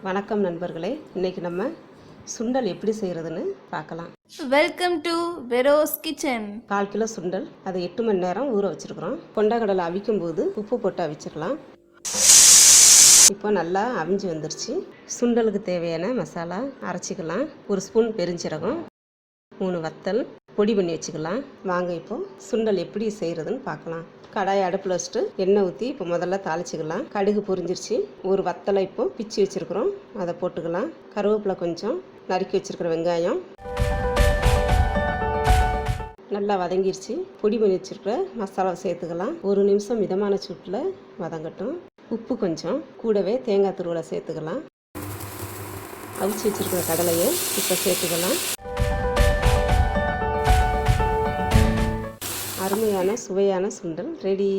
வணக்கம் நண்பர்களே, இன்னைக்கு நம்ம சுண்டல் எப்படி செய்கிறதுன்னு பார்க்கலாம். Welcome to Vero's kitchen. 1/4 kilo சுண்டல், அதை 8 மணி நேரம் ஊற வச்சுருக்குறோம். கொண்டக்கடலை அவிக்கும் போது உப்பு போட்டு அவிச்சிடலாம். இப்போ நல்லா அவிஞ்சு வந்துருச்சு. சுண்டலுக்கு தேவையான மசாலா அரைச்சிக்கலாம். 1 ஸ்பூன் பெருஞ்சீரகம், 3 வத்தல் பொடி பண்ணி வச்சுக்கலாம். வாங்க இப்போ சுண்டல் எப்படி செய்கிறதுன்னு பார்க்கலாம். கடாயை அடுப்பில் வச்சுட்டு எண்ணெய் ஊற்றி இப்போ முதல்ல தாளிச்சிக்கலாம். கடுகு பொரிஞ்சிருச்சு. 1 வத்தலை இப்போ பிச்சு வச்சுருக்குறோம், அதை போட்டுக்கலாம். கருவேப்பிலை கொஞ்சம், நறுக்கி வச்சுருக்கிற வெங்காயம் நல்லா வதங்கிருச்சு. பொடி பண்ணி வச்சுருக்கிற மசாலாவை சேர்த்துக்கலாம். 1 நிமிஷம் மிதமான சூட்டில் வதங்கட்டும். உப்பு கொஞ்சம், கூடவே தேங்காய் துருவலை சேர்த்துக்கலாம். அவிச்சு வச்சுருக்கிற கடலையை இப்போ சேர்த்துக்கலாம். அருமையான சுவையான சுண்டல் ரெடி.